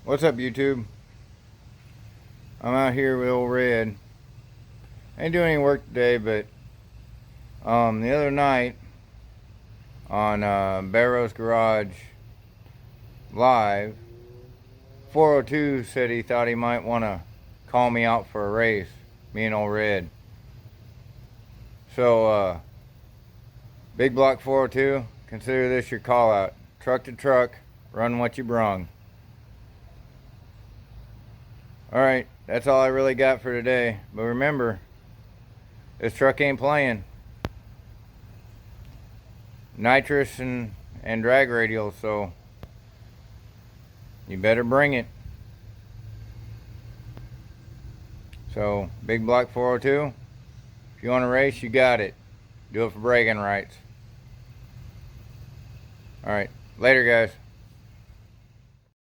What's up, YouTube? I'm out here with old Red. I ain't doing any work today, but the other night on Barrow's Garage Live, 402 said he thought he might want to call me out for a race, me and old Red. So, Bigblock402, consider this your call out. Truck to truck, run what you brung. Alright, that's all I really got for today. But remember, this truck ain't playing. Nitrous and drag radials, so you better bring it. So, Bigblock402, if you want to race, you got it. Do it for bragging rights. Alright, later guys.